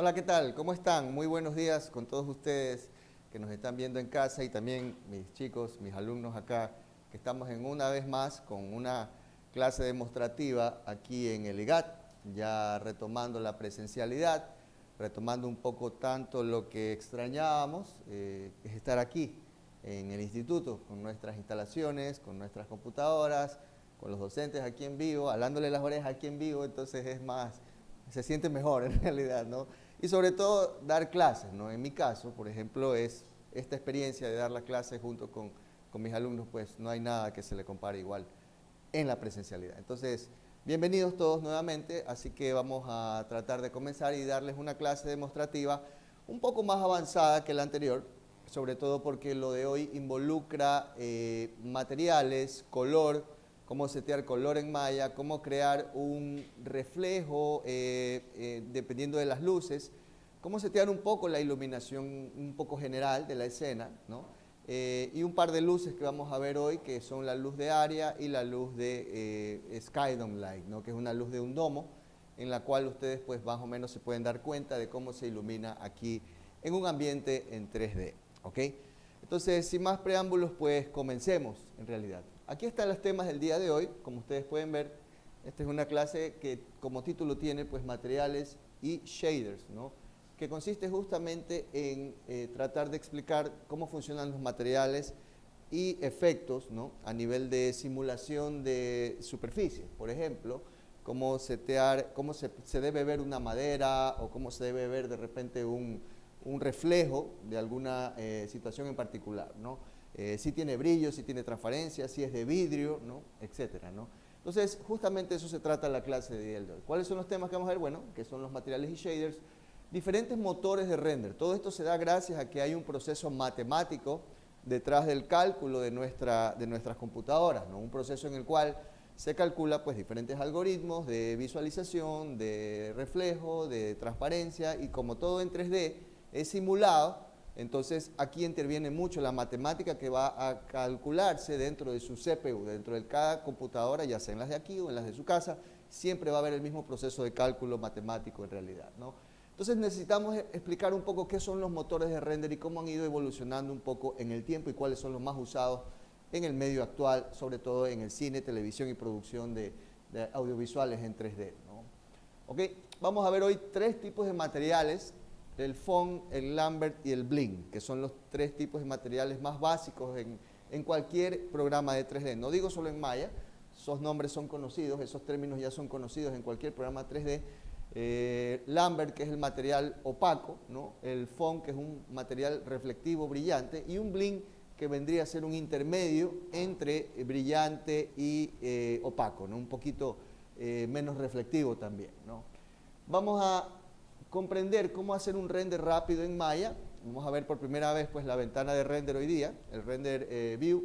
Hola, ¿qué tal? ¿Cómo están? Muy buenos días con todos ustedes que nos están viendo en casa y también mis chicos, mis alumnos acá, que estamos en una vez más con una clase demostrativa aquí en el IGAT, ya retomando la presencialidad, retomando un poco tanto lo que extrañábamos, es estar aquí en el instituto, con nuestras instalaciones, con nuestras computadoras, con los docentes aquí en vivo, halándole las orejas aquí en vivo, entonces es más, se siente mejor en realidad, ¿no? Y sobre todo dar clases, ¿no? En mi caso, por ejemplo, es esta experiencia de dar las clases junto con mis alumnos, pues no hay nada que se le compare igual en la presencialidad. Entonces, bienvenidos todos nuevamente, así que vamos a tratar de comenzar y darles una clase demostrativa un poco más avanzada que la anterior, sobre todo porque lo de hoy involucra materiales, color, cómo setear color en Maya, cómo crear un reflejo dependiendo de las luces, cómo setear un poco la iluminación un poco general de la escena, ¿no? Y un par de luces que vamos a ver hoy, que son la luz de área y la luz de Skydome Light, ¿no? Que es una luz de un domo, en la cual ustedes pues más o menos se pueden dar cuenta de cómo se ilumina aquí en un ambiente en 3D, ¿ok? Entonces, sin más preámbulos, pues comencemos en realidad. Aquí están los temas del día de hoy, como ustedes pueden ver, esta es una clase que como título tiene pues materiales y shaders, ¿no? Que consiste justamente en tratar de explicar cómo funcionan los materiales y efectos, ¿no? A nivel de simulación de superficie. Por ejemplo, cómo setear, cómo se debe ver una madera o cómo se debe ver de repente un reflejo de alguna situación en particular, ¿no? Si tiene brillo, si tiene transparencia, si es de vidrio, ¿no? Etcétera, ¿no? Entonces, justamente eso se trata la clase de hoy. ¿Cuáles son los temas que vamos a ver? Bueno, que son los materiales y shaders, diferentes motores de render. Todo esto se da gracias a que hay un proceso matemático detrás del cálculo de nuestras computadoras, ¿no? Un proceso en el cual se calcula pues diferentes algoritmos de visualización, de reflejo, de transparencia, y como todo en 3D es simulado, entonces aquí interviene mucho la matemática que va a calcularse dentro de su CPU, dentro de cada computadora, ya sea en las de aquí o en las de su casa, siempre va a haber el mismo proceso de cálculo matemático en realidad, ¿no? Entonces necesitamos explicar un poco qué son los motores de render y cómo han ido evolucionando un poco en el tiempo y cuáles son los más usados en el medio actual, sobre todo en el cine, televisión y producción de audiovisuales en 3D, ¿no? Ok, vamos a ver hoy tres tipos de materiales: el foam, el Lambert y el Bling, que son los tres tipos de materiales más básicos en cualquier programa de 3D. No digo solo en Maya, esos nombres son conocidos, esos términos ya son conocidos en cualquier programa 3D. Lambert, que es el material opaco, ¿no? El foam, que es un material reflectivo brillante, y un Bling, que vendría a ser un intermedio entre brillante y opaco, ¿no? Un poquito menos reflectivo también, ¿no? Vamos a comprender cómo hacer un render rápido en Maya. Vamos a ver por primera vez pues la ventana de render hoy día, el render view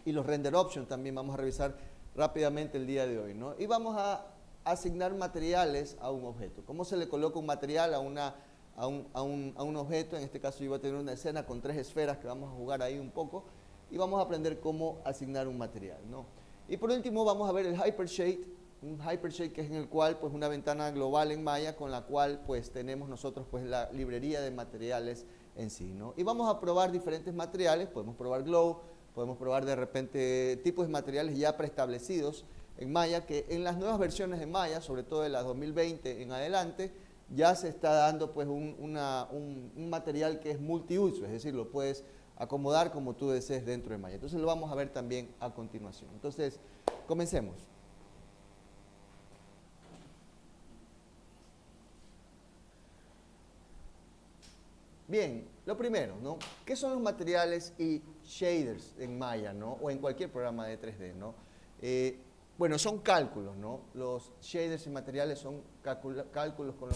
y los render options también vamos a revisar rápidamente el día de hoy, ¿no? Y vamos a asignar materiales a un objeto. ¿Cómo se le coloca un material a un objeto? En este caso yo voy a tener una escena con tres esferas que vamos a jugar ahí un poco y vamos a aprender cómo asignar un material, ¿no? Y por último vamos a ver el Hypershade, un Hypershade que es en el cual pues una ventana global en Maya con la cual pues tenemos nosotros pues la librería de materiales en sí, ¿no? Y vamos a probar diferentes materiales, podemos probar Glow, podemos probar de repente tipos de materiales ya preestablecidos en Maya, que en las nuevas versiones de Maya, sobre todo de las 2020 en adelante, ya se está dando pues un material que es multiuso, es decir, lo puedes acomodar como tú desees dentro de Maya. Entonces lo vamos a ver también a continuación. Entonces, comencemos. Bien, lo primero, ¿no? ¿Qué son los materiales y shaders en Maya, ¿no? O en cualquier programa de 3D, ¿no? Bueno, son cálculos, ¿no? Los shaders y materiales son cálculos con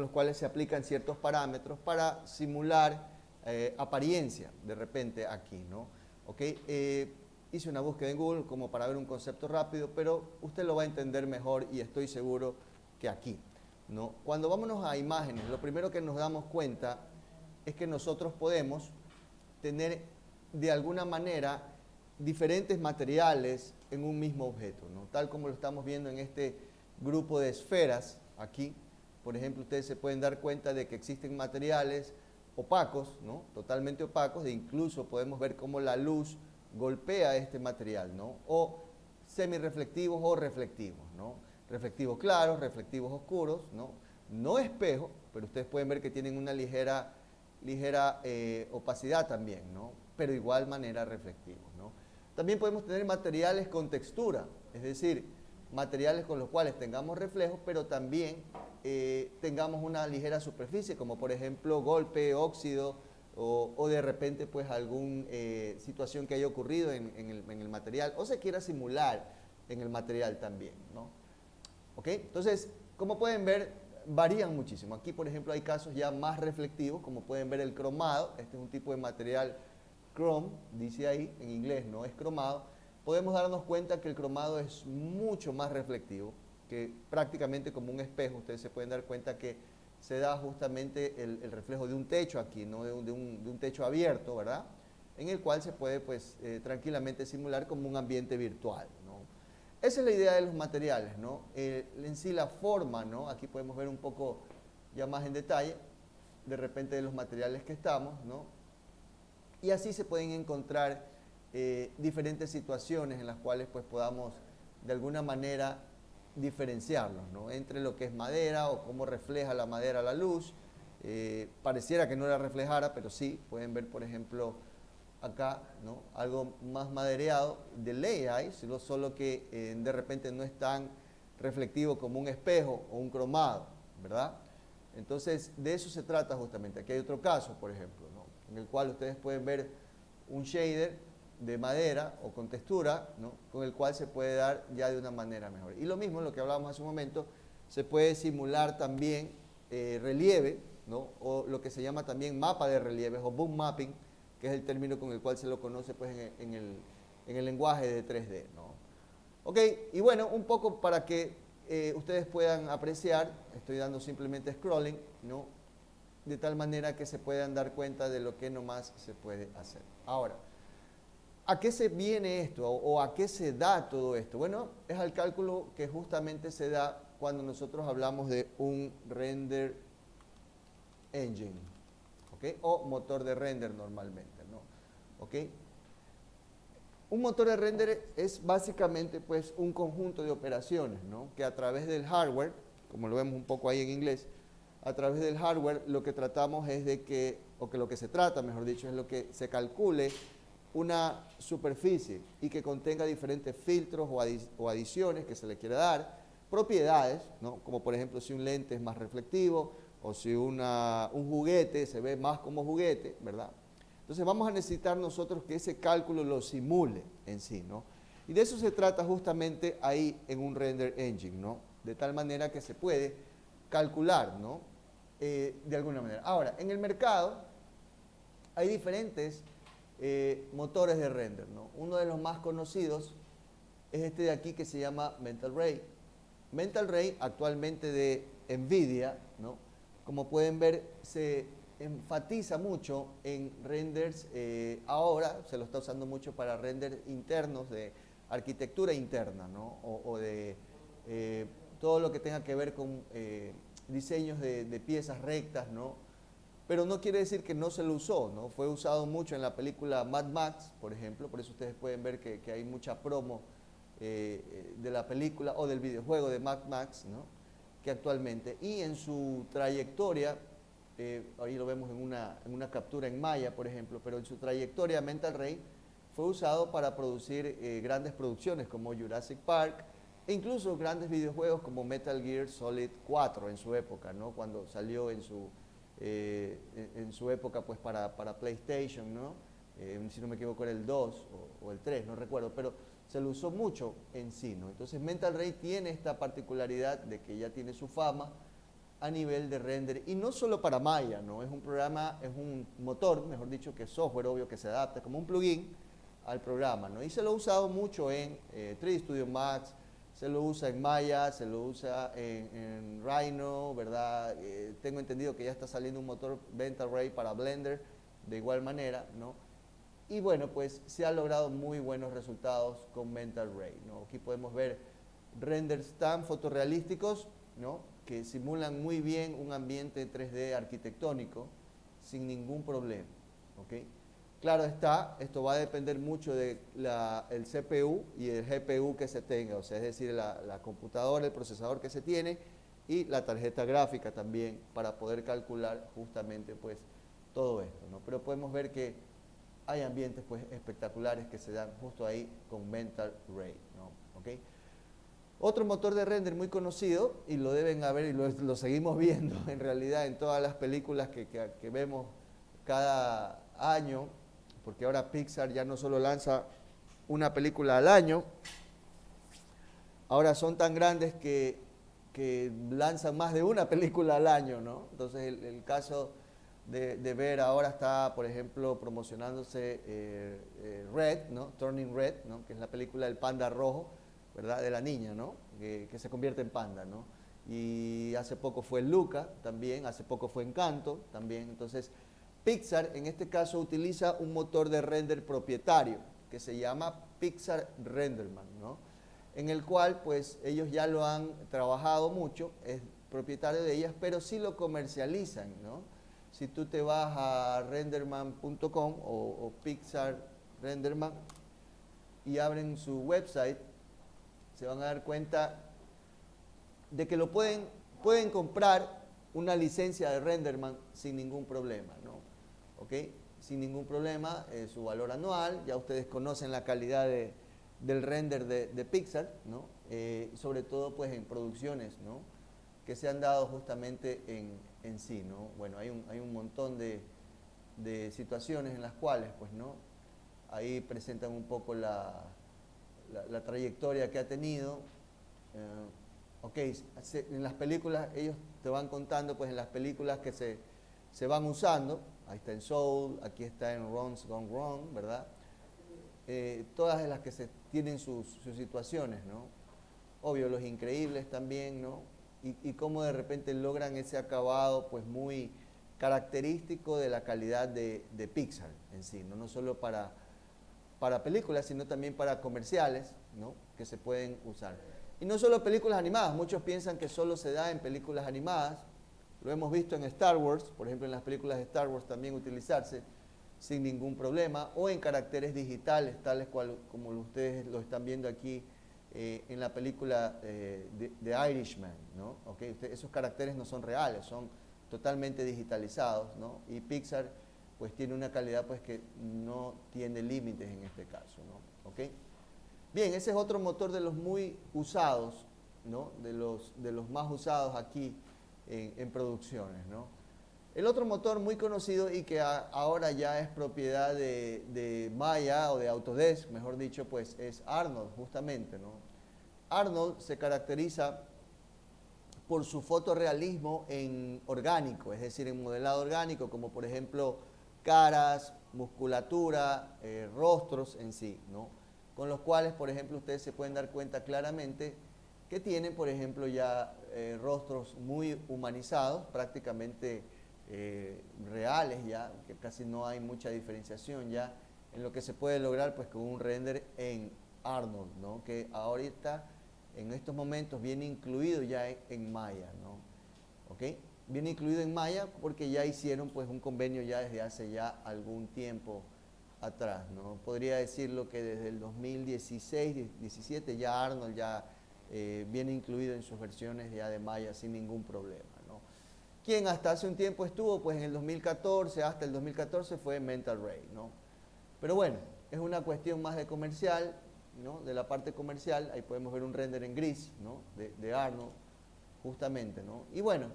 los cuales se aplican ciertos parámetros para simular apariencia, de repente aquí, ¿no? ¿Ok? Hice una búsqueda en Google como para ver un concepto rápido, pero usted lo va a entender mejor y estoy seguro que aquí, ¿no? Cuando vámonos a imágenes, lo primero que nos damos cuenta es que nosotros podemos tener de alguna manera diferentes materiales en un mismo objeto, ¿no? Tal como lo estamos viendo en este grupo de esferas aquí, Por ejemplo, ustedes se pueden dar cuenta de que existen materiales opacos, ¿no? Totalmente opacos, e incluso podemos ver cómo la luz golpea este material, ¿no? O semirreflectivos o reflectivos, ¿no? Reflectivos claros, reflectivos oscuros, ¿no? No espejo, pero ustedes pueden ver que tienen una ligera opacidad también, ¿no? Pero de igual manera reflectivos, ¿no? También podemos tener materiales con textura, es decir, materiales con los cuales tengamos reflejos, pero también tengamos una ligera superficie, como por ejemplo golpe, óxido, o de repente pues alguna situación que haya ocurrido en el material, o se quiera simular en el material también, ¿no? ¿Ok? Entonces, como pueden ver, varían muchísimo. Aquí, por ejemplo, hay casos ya más reflectivos, como pueden ver el cromado. Este es un tipo de material chrome, dice ahí, en inglés no es cromado. Podemos darnos cuenta que el cromado es mucho más reflectivo, que prácticamente como un espejo. Ustedes se pueden dar cuenta que se da justamente el reflejo de un techo aquí, no de un techo abierto, ¿verdad? En el cual se puede pues tranquilamente simular como un ambiente virtual, ¿no? Esa es la idea de los materiales, ¿no? En sí la forma, ¿no? Aquí podemos ver un poco ya más en detalle, de repente de los materiales que estamos, ¿no? Y así se pueden encontrar diferentes situaciones en las cuales pues podamos de alguna manera diferenciarlos, ¿no? Entre lo que es madera o cómo refleja la madera la luz. Pareciera que no la reflejara, pero sí, pueden ver por ejemplo acá, ¿no? Algo más madereado, de ley hay, solo que de repente no es tan reflectivo como un espejo o un cromado, ¿verdad? Entonces, de eso se trata justamente. Aquí hay otro caso, por ejemplo, ¿no? En el cual ustedes pueden ver un shader de madera o con textura, ¿no? Con el cual se puede dar ya de una manera mejor. Y lo mismo, lo que hablábamos hace un momento, se puede simular también relieve, ¿no? O lo que se llama también mapa de relieves o boom mapping, que es el término con el cual se lo conoce pues, en el lenguaje de 3D, ¿no? Ok, y bueno, un poco para que ustedes puedan apreciar, estoy dando simplemente scrolling, ¿no? De tal manera que se puedan dar cuenta de lo que nomás se puede hacer. Ahora, ¿a qué se viene esto o a qué se da todo esto? Bueno, es al cálculo que justamente se da cuando nosotros hablamos de un render engine, ¿ok? O motor de render normalmente, ¿no? ¿Ok? Un motor de render es básicamente pues un conjunto de operaciones, ¿no? Que a través del hardware, como lo vemos un poco ahí en inglés, a través del hardware lo que tratamos es de que, o que lo que se trata, mejor dicho, es lo que se calcule una superficie y que contenga diferentes filtros o adiciones que se le quiera dar, propiedades, ¿no? Como por ejemplo si un lente es más reflectivo o si un juguete se ve más como juguete, ¿verdad? Entonces vamos a necesitar nosotros que ese cálculo lo simule en sí, ¿no? Y de eso se trata justamente ahí en un render engine, ¿no? De tal manera que se puede calcular, ¿no? De alguna manera. Ahora, en el mercado hay diferentes motores de render, ¿no? Uno de los más conocidos es este de aquí que se llama Mental Ray. Mental Ray, actualmente de NVIDIA, ¿no? Como pueden ver, se enfatiza mucho en renders, ahora se lo está usando mucho para renders internos de arquitectura interna, ¿no? O de todo lo que tenga que ver con diseños de piezas rectas, ¿no? Pero no quiere decir que no se lo usó, ¿no? Fue usado mucho en la película Mad Max, por ejemplo, por eso ustedes pueden ver que hay mucha promo de la película o del videojuego de Mad Max, ¿no? Que actualmente, y en su trayectoria, ahí lo vemos en una captura en Maya, por ejemplo, pero en su trayectoria Mental Ray fue usado para producir grandes producciones como Jurassic Park, e incluso grandes videojuegos como Metal Gear Solid 4 en su época, ¿no? Cuando salió en su época pues para PlayStation, ¿no? Si no me equivoco era el 2 o el 3, no recuerdo, pero se lo usó mucho en sí, ¿no? Entonces Mental Ray tiene esta particularidad de que ya tiene su fama a nivel de render, y no solo para Maya, ¿no? Es un programa, es un motor, mejor dicho, que es software, obvio, que se adapta como un plugin al programa, ¿no? Y se lo ha usado mucho en 3D Studio Max, se lo usa en Maya, se lo usa en Rhino, ¿verdad? Tengo entendido que ya está saliendo un motor Mental Ray para Blender de igual manera, ¿no? Y bueno, pues se ha logrado muy buenos resultados con Mental Ray, ¿no? Aquí podemos ver renders tan fotorrealísticos ¿no? Que simulan muy bien un ambiente 3D arquitectónico sin ningún problema. ¿Ok? Claro está, esto va a depender mucho del CPU y el GPU que se tenga, o sea, es decir, la computadora, el procesador que se tiene y la tarjeta gráfica también para poder calcular justamente pues todo esto, ¿no? Pero podemos ver que hay ambientes pues espectaculares que se dan justo ahí con Mental Ray, ¿no? ¿Ok? Otro motor de render muy conocido, y lo deben haber y lo seguimos viendo en realidad en todas las películas que vemos cada año, porque ahora Pixar ya no solo lanza una película al año, ahora son tan grandes que lanzan más de una película al año, ¿no? Entonces el caso de ver ahora está, por ejemplo, promocionándose Red, ¿no? Turning Red, ¿no? Que es la película del panda rojo, ¿verdad? De la niña, ¿no? Que se convierte en panda, ¿no? Y hace poco fue Luca también, hace poco fue Encanto también. Entonces, Pixar en este caso utiliza un motor de render propietario que se llama Pixar Renderman, ¿no? En el cual pues ellos ya lo han trabajado mucho, es propietario de ellas, pero sí lo comercializan, ¿no? Si tú te vas a renderman.com o Pixar Renderman y abren su website, se van a dar cuenta de que pueden comprar una licencia de Renderman sin ningún problema, ¿no? ¿Ok? Sin ningún problema, su valor anual, ya ustedes conocen la calidad del render de Pixar, ¿no? Sobre todo pues en producciones, ¿no? Que se han dado justamente en sí, ¿no? Bueno, hay un montón de situaciones en las cuales, pues, ¿no? Ahí presentan un poco la trayectoria que ha tenido. Ok, en las películas, ellos te van contando, pues, en las películas que se van usando. Ahí está en Soul, aquí está en Ron's Gone Wrong, ¿verdad? Todas las que tienen sus situaciones, ¿no? Obvio, Los Increíbles también, ¿no? Y cómo de repente logran ese acabado, pues, muy característico de la calidad de Pixar en sí, ¿no? No solo para películas, sino también para comerciales, ¿no? Que se pueden usar. Y no solo películas animadas, muchos piensan que solo se da en películas animadas, lo hemos visto en Star Wars, por ejemplo en las películas de Star Wars también utilizarse sin ningún problema, o en caracteres digitales, tales como ustedes lo están viendo aquí en la película de Irishman, ¿no? ¿Okay? Esos caracteres no son reales, son totalmente digitalizados, ¿no? Y Pixar pues tiene una calidad pues que no tiene límites en este caso, ¿no? ¿Okay? Bien, ese es otro motor de los muy usados, ¿no? De los más usados aquí en producciones, ¿no? El otro motor muy conocido y que ahora ya es propiedad de Maya o de Autodesk, mejor dicho, pues es Arnold, justamente, ¿no? Arnold se caracteriza por su fotorrealismo en orgánico, es decir, en modelado orgánico, como por ejemplo caras, musculatura, rostros en sí, ¿no? Con los cuales, por ejemplo, ustedes se pueden dar cuenta claramente que tienen, por ejemplo, ya rostros muy humanizados, prácticamente reales ya, que casi no hay mucha diferenciación ya en lo que se puede lograr pues con un render en Arnold, ¿no? Que ahorita en estos momentos viene incluido ya en Maya, ¿no? ¿Ok? Viene incluido en Maya porque ya hicieron pues un convenio ya desde hace ya algún tiempo atrás, ¿no? Podría decirlo que desde el 2016, 17 ya Arnold ya viene incluido en sus versiones ya de Maya sin ningún problema, ¿no? Quien hasta hace un tiempo estuvo pues en el 2014, hasta el 2014 fue Mental Ray, ¿no? Pero bueno, es una cuestión más de comercial, ¿no? De la parte comercial, ahí podemos ver un render en gris, ¿no? De Arnold, justamente, ¿no? Y bueno,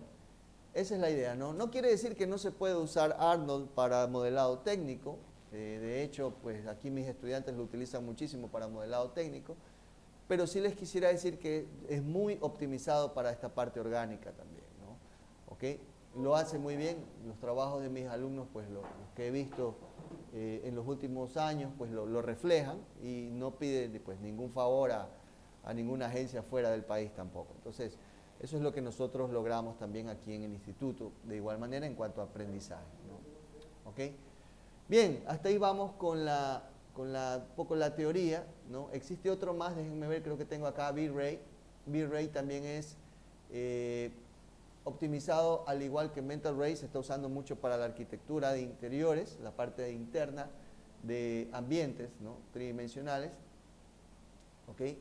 esa es la idea, ¿no? No quiere decir que no se puede usar Arnold para modelado técnico. De hecho, pues aquí mis estudiantes lo utilizan muchísimo para modelado técnico, pero sí les quisiera decir que es muy optimizado para esta parte orgánica también, ¿no? ¿Ok? Lo hace muy bien, los trabajos de mis alumnos, pues los que he visto en los últimos años, pues lo reflejan y no pide pues ningún favor a ninguna agencia fuera del país tampoco. Entonces, eso es lo que nosotros logramos también aquí en el instituto, de igual manera en cuanto a aprendizaje, ¿no? ¿Ok? Bien, hasta ahí vamos con poco la teoría, ¿no? Existe otro más, déjenme ver, creo que tengo acá V-Ray. V-Ray también es optimizado al igual que Mental Ray, se está usando mucho para la arquitectura de interiores, la parte interna de ambientes, ¿no?, tridimensionales. ¿Okay?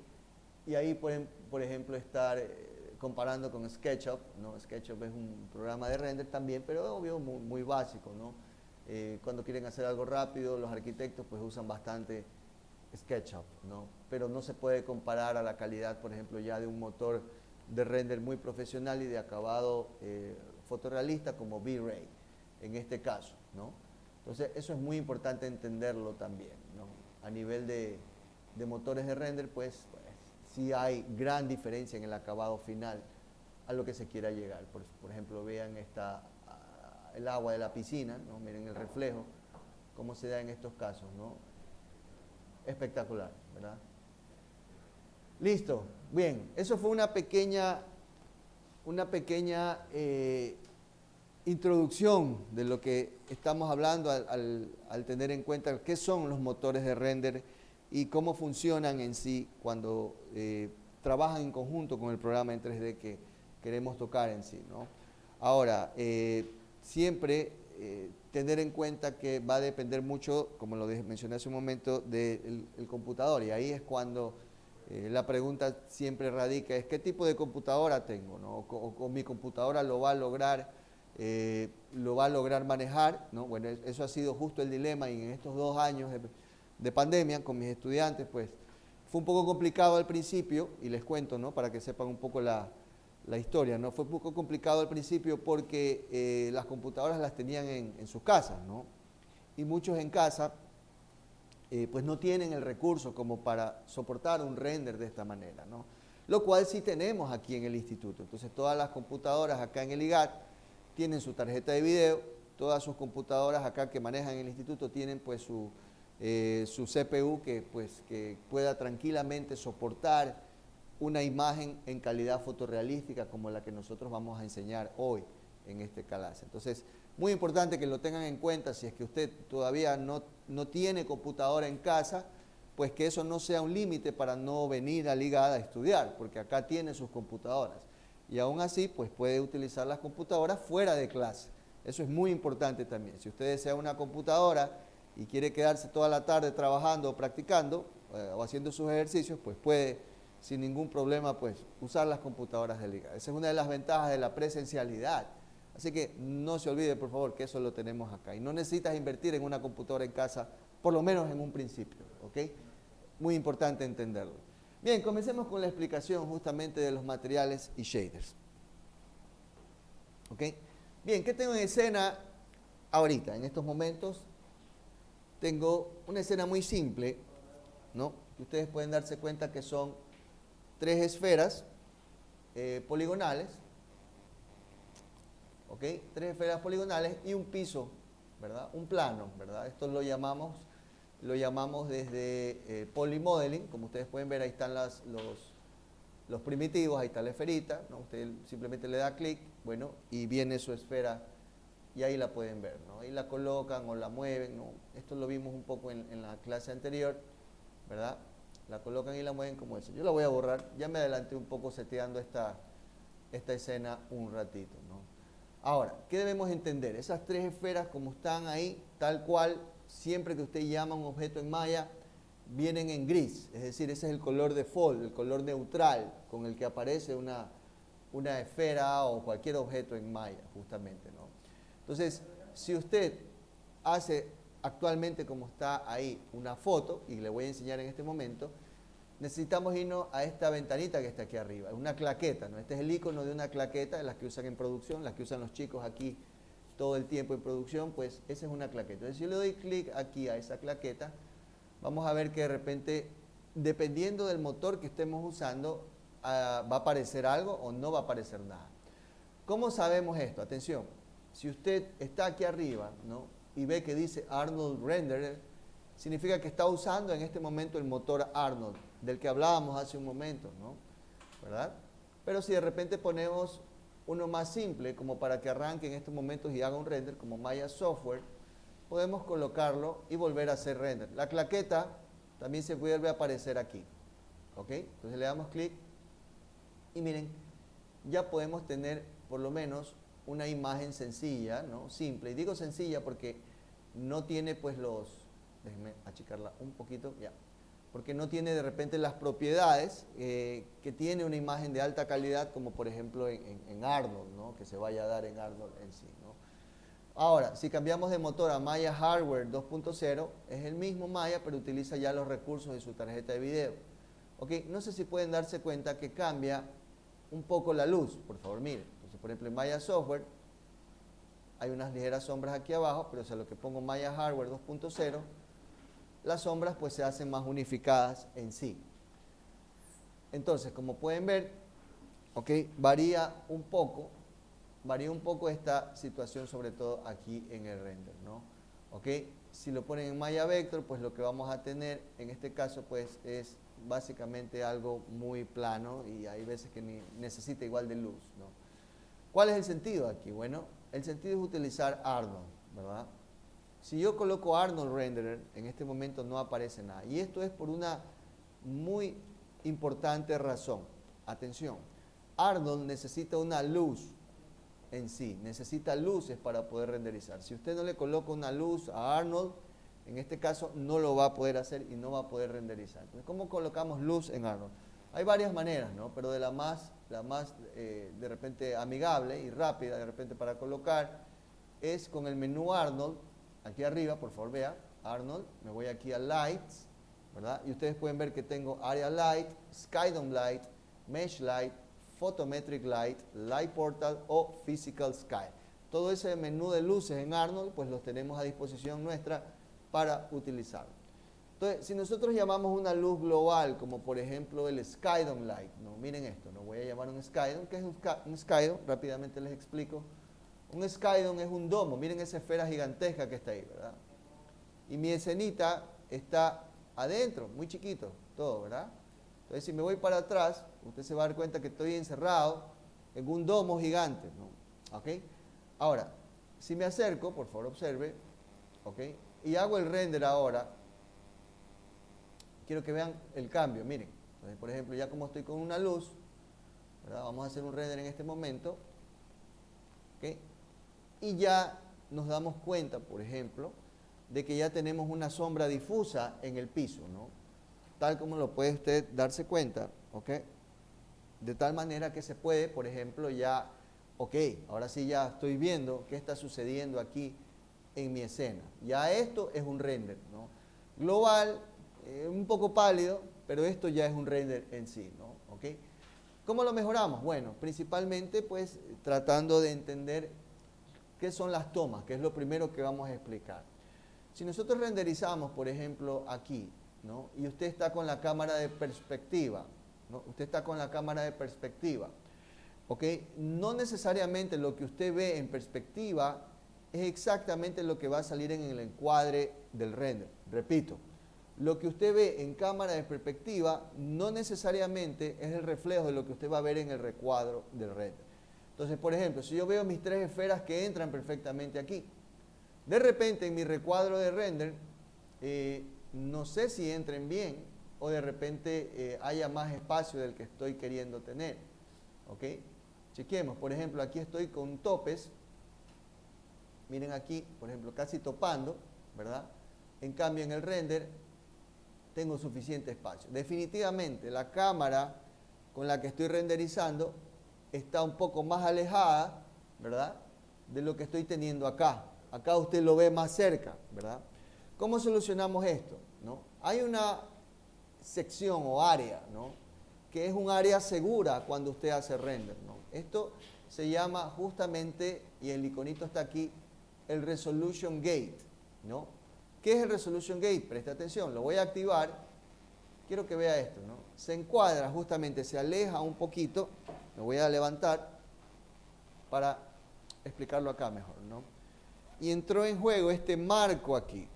Y ahí pueden, por ejemplo, estar comparando con SketchUp, ¿no? SketchUp es un programa de render también, pero obvio muy básico, ¿no? Cuando quieren hacer algo rápido, los arquitectos pues usan bastante SketchUp, ¿no? Pero no se puede comparar a la calidad, por ejemplo, ya de un motor de render muy profesional y de acabado fotorrealista como V-Ray, en este caso, ¿no? Entonces, eso es muy importante entenderlo también, ¿no? A nivel de motores de render, pues sí hay gran diferencia en el acabado final a lo que se quiera llegar. Por ejemplo, vean el agua de la piscina, ¿no? Miren el reflejo, cómo se da en estos casos, ¿no? Espectacular, ¿verdad? Listo, bien, eso fue una pequeña introducción de lo que estamos hablando al tener en cuenta qué son los motores de render y cómo funcionan en sí cuando trabajan en conjunto con el programa en 3D que queremos tocar en sí, ¿no? Ahora, siempre tener en cuenta que va a depender mucho, como lo mencioné hace un momento, del computador, y ahí es cuando la pregunta siempre radica, es ¿qué tipo de computadora tengo, ¿no? O mi computadora lo va a lograr manejar, ¿no? Bueno, eso ha sido justo el dilema, y en estos 2 años de pandemia con mis estudiantes, pues fue un poco complicado al principio, y les cuento, ¿no?, para que sepan un poco la historia, ¿no? Fue un poco complicado al principio porque las computadoras las tenían en sus casas, ¿no? Y muchos en casa pues no tienen el recurso como para soportar un render de esta manera, ¿no? Lo cual sí tenemos aquí en el instituto. Entonces todas las computadoras acá en el IGAT tienen su tarjeta de video, todas sus computadoras acá que manejan el instituto tienen pues su CPU que pueda tranquilamente soportar una imagen en calidad fotorrealística como la que nosotros vamos a enseñar hoy en este clase. Entonces, muy importante que lo tengan en cuenta. Si es que usted todavía no tiene computadora en casa, pues que eso no sea un límite para no venir a Ligada a estudiar, porque acá tiene sus computadoras. Y aún así, pues puede utilizar las computadoras fuera de clase. Eso es muy importante también. Si usted desea una computadora y quiere quedarse toda la tarde trabajando o practicando o haciendo sus ejercicios, pues puede sin ningún problema pues usar las computadoras de Ligada. Esa es una de las ventajas de la presencialidad. Así que no se olvide, por favor, que eso lo tenemos acá. Y no necesitas invertir en una computadora en casa, por lo menos en un principio, ¿ok? Muy importante entenderlo. Bien, comencemos con la explicación justamente de los materiales y shaders. ¿Ok? Bien, ¿qué tengo en escena ahorita? En estos momentos tengo una escena muy simple, ¿no? Que ustedes pueden darse cuenta que son 3 esferas poligonales, ¿ok? 3 esferas poligonales y un piso, ¿verdad? Un plano, ¿verdad? Esto lo llamamos desde polymodeling. Como ustedes pueden ver, ahí están los primitivos, ahí está la esferita, ¿no? Usted simplemente le da clic, bueno, y viene su esfera y ahí la pueden ver, ¿no? Ahí la colocan o la mueven, ¿no? Esto lo vimos un poco en la clase anterior, ¿verdad? La colocan y la mueven como eso. Yo la voy a borrar, ya me adelanté un poco seteando esta escena un ratito, ¿no? Ahora, ¿qué debemos entender? Esas 3 esferas como están ahí, tal cual, siempre que usted llama un objeto en Maya, vienen en gris, es decir, ese es el color default, el color neutral con el que aparece una esfera o cualquier objeto en Maya, justamente, ¿no? Entonces, si usted hace actualmente, como está ahí, una foto, y le voy a enseñar en este momento, necesitamos irnos a esta ventanita que está aquí arriba, una claqueta, ¿no? Este es el icono de una claqueta, las que usan en producción, las que usan los chicos aquí todo el tiempo en producción, pues esa es una claqueta. Entonces, si yo le doy clic aquí a esa claqueta, vamos a ver que de repente, dependiendo del motor que estemos usando, va a aparecer algo o no va a aparecer nada. ¿Cómo sabemos esto? Atención, si usted está aquí arriba, ¿no?, y ve que dice Arnold Renderer, significa que está usando en este momento el motor Arnold, del que hablábamos hace un momento, ¿no? ¿Verdad? Pero si de repente ponemos uno más simple, como para que arranque en estos momentos y haga un render, como Maya Software, podemos colocarlo y volver a hacer render. La claqueta también se vuelve a aparecer aquí, ¿ok? Entonces le damos clic y miren, ya podemos tener por lo menos una imagen sencilla, ¿no? Simple. Y digo sencilla porque no tiene pues déjenme achicarla un poquito, ya. Porque no tiene de repente las propiedades que tiene una imagen de alta calidad, como por ejemplo en Arnold, ¿no? Que se vaya a dar en Arnold en sí, ¿no? Ahora, si cambiamos de motor a Maya Hardware 2.0, es el mismo Maya, pero utiliza ya los recursos de su tarjeta de video. ¿Ok? No sé si pueden darse cuenta que cambia un poco la luz. Por favor, miren. Entonces, por ejemplo, en Maya Software hay unas ligeras sombras aquí abajo, pero si a lo que pongo Maya Hardware 2.0, las sombras pues se hacen más unificadas en sí. Entonces, como pueden ver, ¿ok? Varía un poco esta situación, sobre todo aquí en el render, ¿no? ¿Ok? Si lo ponen en Maya Vector, pues lo que vamos a tener en este caso pues es básicamente algo muy plano y hay veces que ni necesita igual de luz, ¿no? ¿Cuál es el sentido aquí? Bueno, el sentido es utilizar Arnold, ¿verdad? Si yo coloco Arnold Renderer, en este momento no aparece nada. Y esto es por una muy importante razón. Atención, Arnold necesita una luz en sí, necesita luces para poder renderizar. Si usted no le coloca una luz a Arnold, en este caso no lo va a poder hacer y no va a poder renderizar. Entonces, ¿cómo colocamos luz en Arnold? Hay varias maneras, ¿no? Pero de la más de repente amigable y rápida de repente para colocar es con el menú Arnold. Aquí arriba, por favor, vea, Arnold, me voy aquí a Lights, ¿verdad? Y ustedes pueden ver que tengo Area Light, Skydome Light, Mesh Light, Photometric Light, Light Portal o Physical Sky. Todo ese menú de luces en Arnold, pues los tenemos a disposición nuestra para utilizarlo. Entonces, si nosotros llamamos una luz global, como por ejemplo el Skydome Light, ¿no? Miren esto, ¿no? Voy a llamar un Skydome. ¿Qué es un Skydome? Rápidamente les explico. Un Skydome es un domo, miren esa esfera gigantesca que está ahí, ¿verdad? Y mi escenita está adentro, muy chiquito, todo, ¿verdad? Entonces, si me voy para atrás, usted se va a dar cuenta que estoy encerrado en un domo gigante, ¿no? ¿Ok? Ahora, si me acerco, por favor observe, ¿ok? Y hago el render ahora, quiero que vean el cambio, miren. Entonces, por ejemplo, ya como estoy con una luz, ¿verdad? Vamos a hacer un render en este momento, ¿ok? Y ya nos damos cuenta, por ejemplo, de que ya tenemos una sombra difusa en el piso, ¿no? Tal como lo puede usted darse cuenta, ¿ok? De tal manera que se puede, por ejemplo, ya, ok, ahora sí ya estoy viendo qué está sucediendo aquí en mi escena. Ya esto es un render, ¿no? Global, un poco pálido, pero esto ya es un render en sí, ¿no? ¿Ok? ¿Cómo lo mejoramos? Bueno, principalmente pues tratando de entender qué son las tomas, que es lo primero que vamos a explicar. Si nosotros renderizamos, por ejemplo, aquí, ¿no? Y usted está con la cámara de perspectiva, ¿no? Usted está con la cámara de perspectiva, ¿ok? No necesariamente lo que usted ve en perspectiva es exactamente lo que va a salir en el encuadre del render. Repito, lo que usted ve en cámara de perspectiva no necesariamente es el reflejo de lo que usted va a ver en el recuadro del render. Entonces, por ejemplo, si yo veo mis tres esferas que entran perfectamente aquí, de repente en mi recuadro de render, no sé si entren bien o de repente haya más espacio del que estoy queriendo tener. ¿Ok? Chequemos, por ejemplo, aquí estoy con topes. Miren aquí, por ejemplo, casi topando, ¿verdad? En cambio, en el render tengo suficiente espacio. Definitivamente, la cámara con la que estoy renderizando está un poco más alejada, ¿verdad?, de lo que estoy teniendo acá. Acá usted lo ve más cerca, ¿verdad? ¿Cómo solucionamos esto? ¿No? Hay una sección o área, ¿no?, que es un área segura cuando usted hace render, ¿no? Esto se llama justamente, y el iconito está aquí, el Resolution Gate, ¿no? ¿Qué es el Resolution Gate? Presta atención, lo voy a activar. Quiero que vea esto, ¿no? Se encuadra justamente, se aleja un poquito. Me voy a levantar para explicarlo acá mejor, ¿no? Y entró en juego este marco aquí.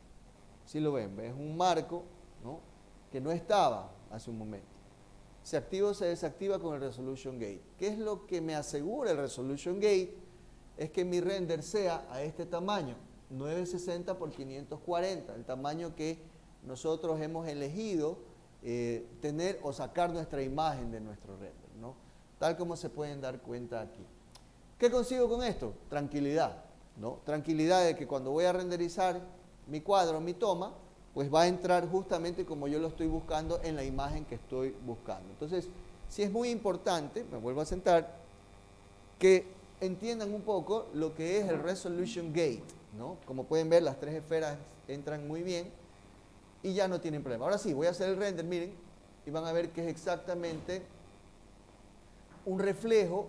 ¿Sí lo ven? Es un marco, ¿no?, que no estaba hace un momento. Se activa o se desactiva con el Resolution Gate. ¿Qué es lo que me asegura el Resolution Gate? Es que mi render sea a este tamaño, 960 por 540, el tamaño que nosotros hemos elegido tener o sacar nuestra imagen de nuestro render, ¿no? tal como se pueden dar cuenta aquí. ¿Qué consigo con esto? Tranquilidad, ¿no? Tranquilidad de que cuando voy a renderizar mi cuadro, mi toma, pues va a entrar justamente como yo lo estoy buscando en la imagen que estoy buscando. Entonces, sí es muy importante, me vuelvo a sentar, que entiendan un poco lo que es el Resolution Gate, ¿no? Como pueden ver, las tres esferas entran muy bien y ya no tienen problema. Ahora sí, voy a hacer el render, miren, y van a ver que es exactamente un reflejo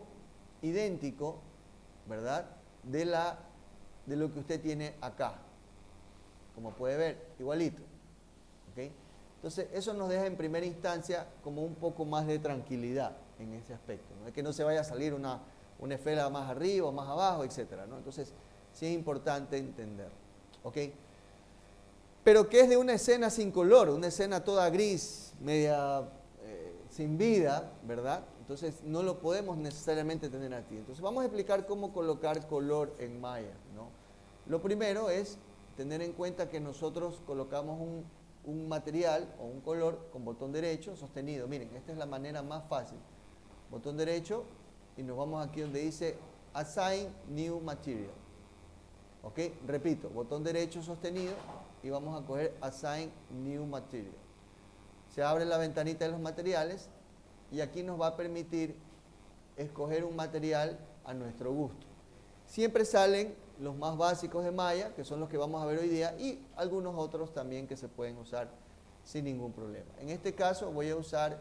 idéntico, ¿verdad?, de lo que usted tiene acá. Como puede ver, igualito. ¿Okay? Entonces, eso nos deja en primera instancia como un poco más de tranquilidad en ese aspecto, ¿no? De que no se vaya a salir una esfera más arriba o más abajo, etcétera, ¿no? Entonces, sí es importante entender. ¿Ok? Pero ¿qué es de una escena sin color? Una escena toda gris, media sin vida, ¿verdad? Entonces, no lo podemos necesariamente tener aquí. Entonces, vamos a explicar cómo colocar color en Maya, ¿no? Lo primero es tener en cuenta que nosotros colocamos un material o un color con botón derecho sostenido. Miren, esta es la manera más fácil. Botón derecho y nos vamos aquí donde dice Assign New Material. ¿Ok? Repito, botón derecho sostenido y vamos a coger Assign New Material. Se abre la ventanita de los materiales y aquí nos va a permitir escoger un material a nuestro gusto. Siempre salen los más básicos de Maya, que son los que vamos a ver hoy día, y algunos otros también que se pueden usar sin ningún problema. En este caso voy a usar,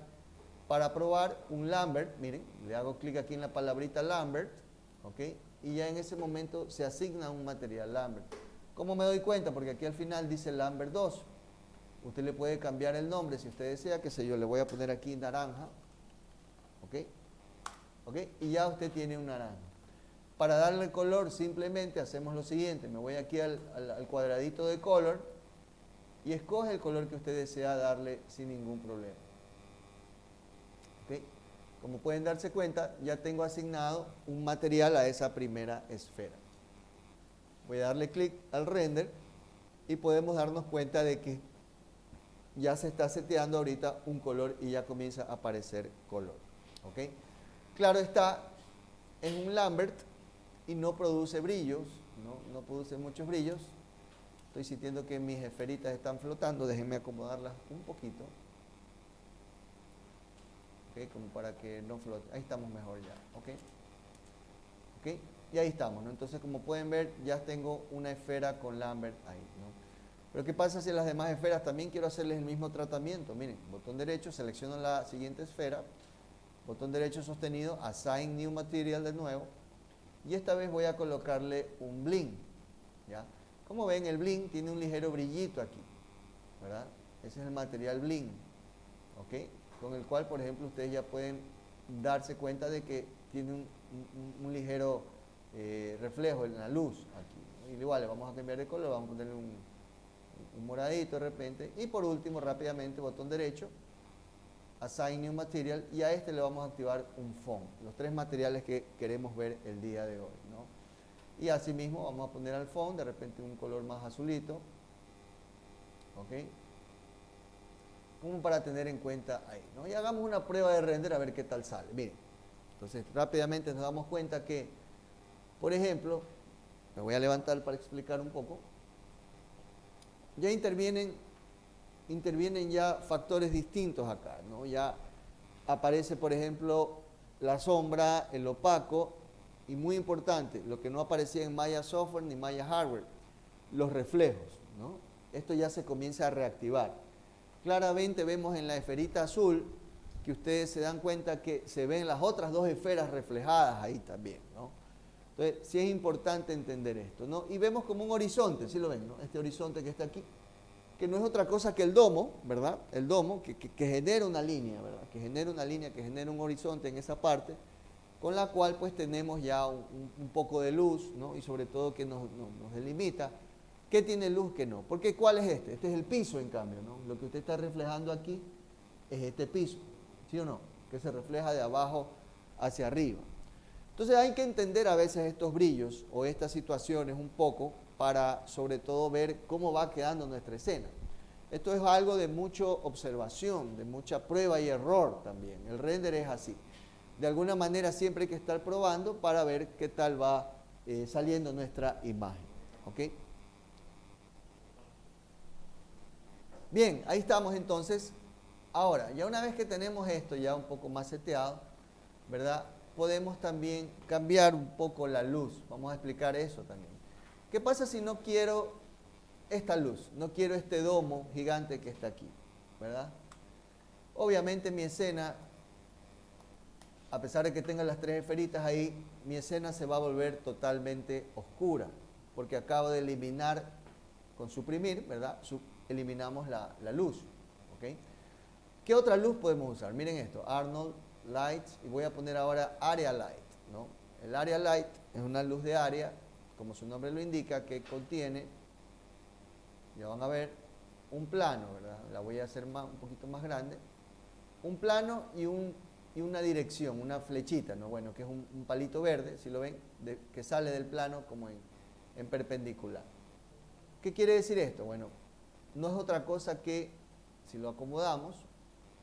para probar, un Lambert. Miren, le hago clic aquí en la palabrita Lambert, ¿ok? Y ya en ese momento se asigna un material Lambert. ¿Cómo me doy cuenta? Porque aquí al final dice Lambert 2. Usted le puede cambiar el nombre si usted desea, qué sé yo, le voy a poner aquí naranja, ¿ok? ¿Ok? Y ya usted tiene un naranja. Para darle color simplemente hacemos lo siguiente, me voy aquí al cuadradito de color y escoge el color que usted desea darle sin ningún problema. ¿Okay? Como pueden darse cuenta, ya tengo asignado un material a esa primera esfera. Voy a darle clic al render y podemos darnos cuenta de que ya se está seteando ahorita un color y ya comienza a aparecer color. ¿Okay? Claro está, es un Lambert y no produce brillos, no produce muchos brillos. Estoy sintiendo que mis esferitas están flotando, déjenme acomodarlas un poquito. ¿Okay? Como para que no flote. Ahí estamos mejor ya. ¿Okay? ¿Okay? Y ahí estamos, ¿no? Entonces, como pueden ver, ya tengo una esfera con Lambert ahí, ¿no? Pero ¿qué pasa si las demás esferas también quiero hacerles el mismo tratamiento? Miren, botón derecho, selecciono la siguiente esfera, botón derecho sostenido, Assign New Material de nuevo, y esta vez voy a colocarle un bling, ¿ya? Como ven, el bling tiene un ligero brillito aquí, ¿verdad? Ese es el material bling, ¿ok? Con el cual, por ejemplo, ustedes ya pueden darse cuenta de que tiene un ligero reflejo en la luz aquí, ¿no? Y igual le vamos a cambiar de color, vamos a ponerle un moradito de repente, y por último, rápidamente, botón derecho, Assign New Material, y a este le vamos a activar un font, los tres materiales que queremos ver el día de hoy, ¿no? Y asimismo vamos a poner al font de repente un color más azulito, ¿ok? Como para tener en cuenta ahí, ¿no? Y hagamos una prueba de render a ver qué tal sale. Miren, entonces rápidamente nos damos cuenta que, por ejemplo, me voy a levantar para explicar un poco, ya intervienen ya factores distintos acá, ¿no? Ya aparece, por ejemplo, la sombra, el opaco, y muy importante, lo que no aparecía en Maya Software ni Maya Hardware, los reflejos, ¿no? Esto ya se comienza a reactivar. Claramente vemos en la esferita azul que ustedes se dan cuenta que se ven las otras dos esferas reflejadas ahí también, ¿no? Entonces, sí es importante entender esto, ¿no? Y vemos como un horizonte, ¿sí lo ven, no? Este horizonte que está aquí, que no es otra cosa que el domo, ¿verdad? El domo que genera una línea, ¿verdad? Que genera una línea, que genera un horizonte en esa parte, con la cual pues tenemos ya un poco de luz, ¿no? Y sobre todo que nos delimita qué tiene luz, qué no. Porque ¿cuál es este? Este es el piso, en cambio, ¿no? Lo que usted está reflejando aquí es este piso, ¿sí o no? Que se refleja de abajo hacia arriba. Entonces hay que entender a veces estos brillos o estas situaciones un poco para sobre todo ver cómo va quedando nuestra escena. Esto es algo de mucha observación, de mucha prueba y error también. El render es así. de alguna manera siempre hay que estar probando para ver qué tal va saliendo nuestra imagen. ¿Ok? Bien, ahí estamos entonces. Ahora, ya una vez que tenemos esto ya un poco más seteado, ¿verdad? Podemos también cambiar un poco la luz. Vamos a explicar eso también. ¿Qué pasa si no quiero esta luz? No quiero este domo gigante que está aquí, ¿verdad? Obviamente mi escena, a pesar de que tenga las tres esferitas ahí, mi escena se va a volver totalmente oscura, porque acabo de eliminar, con suprimir, ¿verdad? Eliminamos la luz, ¿ok? ¿Qué otra luz podemos usar? Miren esto, Arnold Lights, y voy a poner ahora Area Light, ¿no? El Area Light es una luz de área, como su nombre lo indica, que contiene, ya van a ver, un plano, ¿verdad? La voy a hacer un poquito más grande. Un plano y una dirección, una flechita, ¿no? Bueno, que es un palito verde, si lo ven, que sale del plano como en perpendicular. ¿Qué quiere decir esto? Bueno, no es otra cosa que, si lo acomodamos,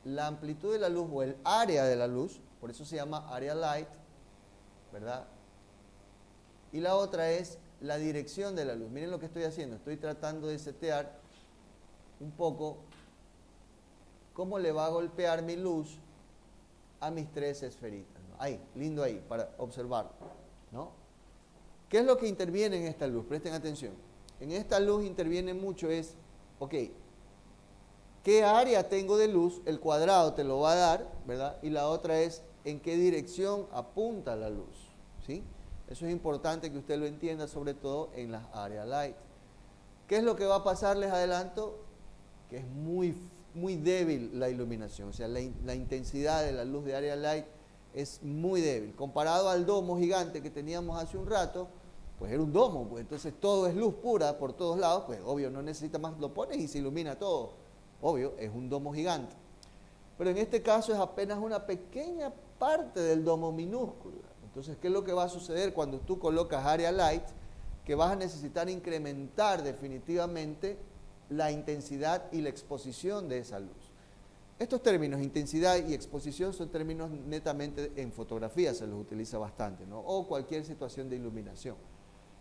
la amplitud de la luz o el área de la luz, por eso se llama Area Light, ¿verdad? Y la otra es la dirección de la luz. Miren lo que estoy haciendo, estoy tratando de setear un poco cómo le va a golpear mi luz a mis tres esferitas, ¿no? Ahí, lindo ahí, para observarlo, ¿no? ¿Qué es lo que interviene en esta luz? Presten atención. En esta luz interviene mucho ok, ¿qué área tengo de luz? El cuadrado te lo va a dar, ¿verdad? Y la otra es en qué dirección apunta la luz, ¿sí? Eso es importante que usted lo entienda, sobre todo en las Area Light. ¿Qué es lo que va a pasar? Les adelanto que es muy débil la iluminación, o sea, la intensidad de la luz de Area Light es muy débil. Comparado al domo gigante que teníamos hace un rato, pues era un domo, pues entonces todo es luz pura por todos lados, pues obvio, no necesita más, lo pones y se ilumina todo. Obvio, es un domo gigante. Pero en este caso es apenas una pequeña parte del domo minúsculo. Entonces, ¿qué es lo que va a suceder cuando tú colocas Area Light? Que vas a necesitar incrementar definitivamente la intensidad y la exposición de esa luz. Estos términos, intensidad y exposición, son términos netamente en fotografía, se los utiliza bastante, ¿no? O cualquier situación de iluminación.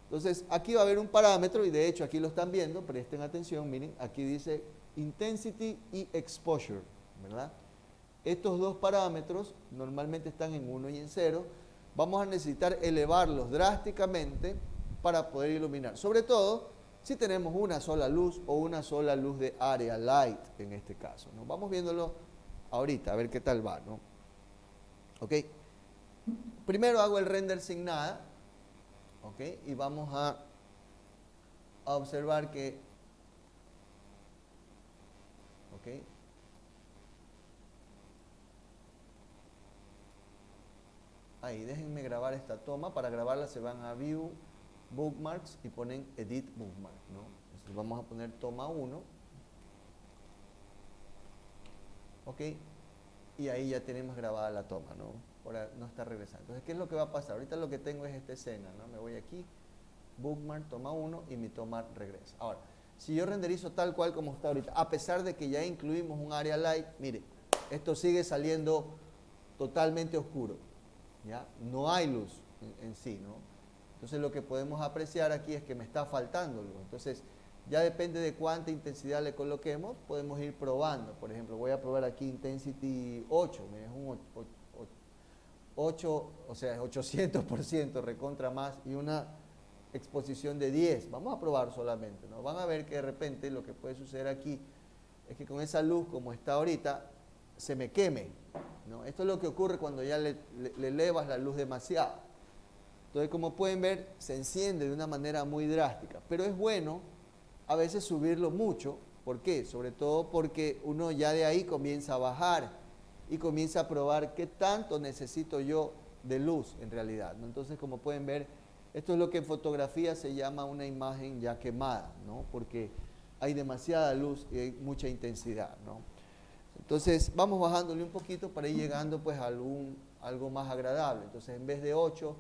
Entonces, aquí va a haber un parámetro, y de hecho aquí lo están viendo, presten atención, miren, aquí dice Intensity y Exposure, ¿verdad? Estos dos parámetros normalmente están en 1 y en 0. Vamos a necesitar elevarlos drásticamente para poder iluminar. Sobre todo, si tenemos una sola luz o una sola luz de Area Light, en este caso, ¿no? Vamos viéndolo ahorita, a ver qué tal va, ¿no? Ok. Primero hago el render sin nada, ok, y vamos a observar que, ok, ahí, déjenme grabar esta toma. Para grabarla se van a View, Bookmarks y ponen Edit Bookmark, ¿no? Entonces vamos a poner toma 1. Ok. Y ahí ya tenemos grabada la toma, ¿no? Ahora no está regresando. Entonces, ¿qué es lo que va a pasar? Ahorita lo que tengo es esta escena, ¿no? Me voy aquí, Bookmark, toma 1 y mi toma regresa. Ahora, si yo renderizo tal cual como está ahorita, a pesar de que ya incluimos un Area Light, mire, esto sigue saliendo totalmente oscuro, ¿ya? No hay luz en sí, ¿no? Entonces lo que podemos apreciar aquí es que me está faltando luz. Entonces ya depende de cuánta intensidad le coloquemos, podemos ir probando. Por ejemplo, voy a probar aquí Intensity 8, es un 8, o sea, es 800%, recontra más, y una exposición de 10. Vamos a probar solamente, ¿no? Van a ver que de repente lo que puede suceder aquí es que con esa luz como está ahorita, se me queme, ¿no? Esto es lo que ocurre cuando ya le elevas la luz demasiado. Entonces, como pueden ver, se enciende de una manera muy drástica, pero es bueno a veces subirlo mucho. ¿Por qué? Sobre todo porque uno ya de ahí comienza a bajar y comienza a probar qué tanto necesito yo de luz en realidad, ¿no? Entonces, como pueden ver, esto es lo que en fotografía se llama una imagen ya quemada, ¿no? Porque hay demasiada luz y hay mucha intensidad, ¿no? Entonces, vamos bajándole un poquito para ir llegando pues a algo más agradable. Entonces, en vez de 8,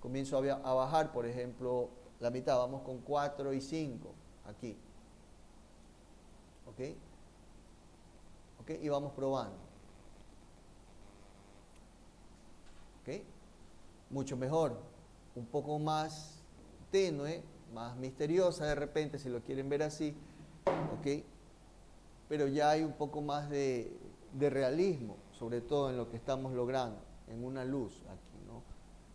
comienzo a bajar, por ejemplo, la mitad. Vamos con 4 y 5, aquí. ¿Ok? ¿Ok? Y vamos probando. mucho mejor, un poco más tenue, más misteriosa de repente, si lo quieren ver así, ¿ok? Pero ya hay un poco más de realismo, sobre todo en lo que estamos logrando, en una luz aquí, ¿no?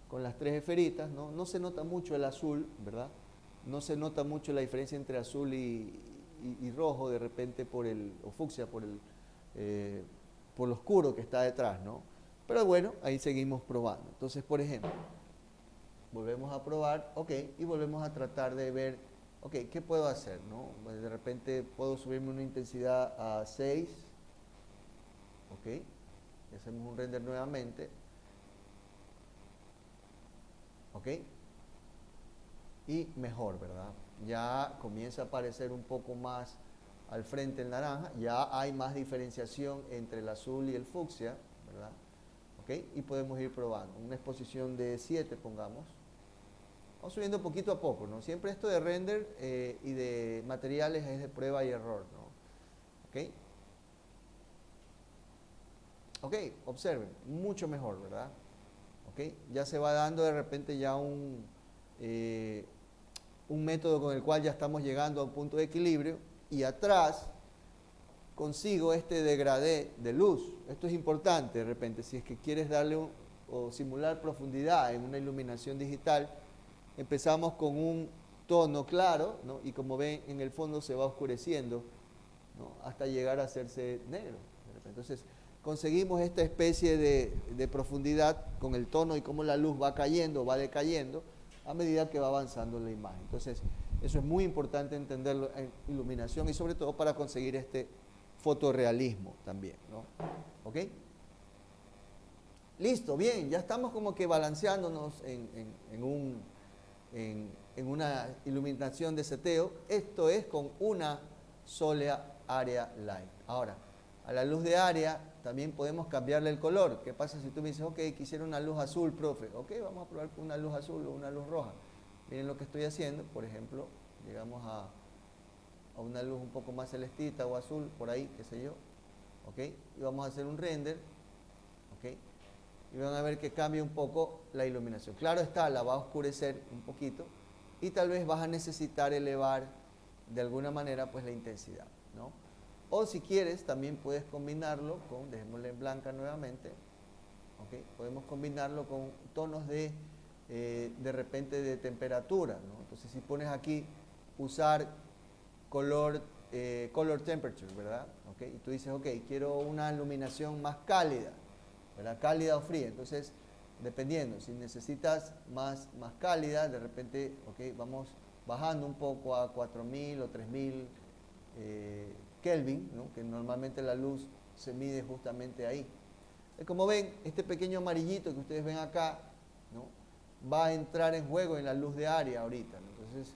Con las tres esferitas, ¿no? No se nota mucho el azul, ¿verdad? No se nota mucho la diferencia entre azul y rojo, de repente o fucsia, por lo oscuro que está detrás, ¿no? Pero bueno, ahí seguimos probando. Entonces, por ejemplo, volvemos a probar, ok, y volvemos a tratar de ver, ok, ¿qué puedo hacer? ¿No? De repente puedo subirme una intensidad a 6, ok, y hacemos un render nuevamente, ok, y mejor, ¿verdad? Ya comienza a aparecer un poco más al frente el naranja, ya hay más diferenciación entre el azul y el fucsia, ¿verdad? Ok, y podemos ir probando. Una exposición de 7, pongamos. Vamos subiendo poquito a poco, ¿no? Siempre esto de render y de materiales es de prueba y error, ¿no? ¿Ok? Ok, observen, mucho mejor, ¿verdad? ¿Ok? Ya se va dando de repente ya un método con el cual ya estamos llegando a un punto de equilibrio y atrás consigo este degradé de luz. Esto es importante de repente, si es que quieres darle o simular profundidad en una iluminación digital. Empezamos con un tono claro, ¿no? Y como ven, en el fondo se va oscureciendo, ¿no? Hasta llegar a hacerse negro. Entonces, conseguimos esta especie de profundidad con el tono y cómo la luz va cayendo, va decayendo, a medida que va avanzando la imagen. Entonces, eso es muy importante entenderlo en iluminación y sobre todo para conseguir este fotorrealismo también, ¿no? ¿Ok? Listo, bien, ya estamos como que balanceándonos en una iluminación de seteo. Esto es con una sola área light. Ahora, a la luz de área también podemos cambiarle el color. ¿Qué pasa si tú me dices, ok, quisiera una luz azul, profe? Ok, vamos a probar con una luz azul o una luz roja. Miren lo que estoy haciendo, por ejemplo, llegamos a una luz un poco más celestita o azul, por ahí, qué sé yo. Ok, y vamos a hacer un render. Ok, y van a ver que cambia un poco la iluminación. Claro está, la va a oscurecer un poquito y tal vez vas a necesitar elevar de alguna manera pues la intensidad, ¿no? O si quieres también puedes combinarlo con, dejémosle en blanca nuevamente, ¿ok? Podemos combinarlo con tonos de repente de temperatura, ¿no? Entonces si pones aquí usar color temperature, ¿verdad? ¿Ok? Y tú dices, ok, quiero una iluminación más cálida, ¿verdad? Cálida o fría. Entonces, dependiendo, si necesitas más cálida, de repente, ok, vamos bajando un poco a 4000 o 3000 Kelvin, ¿no? Que normalmente la luz se mide justamente ahí. Como ven, este pequeño amarillito que ustedes ven acá, ¿no? Va a entrar en juego en la luz de área ahorita, ¿no? Entonces,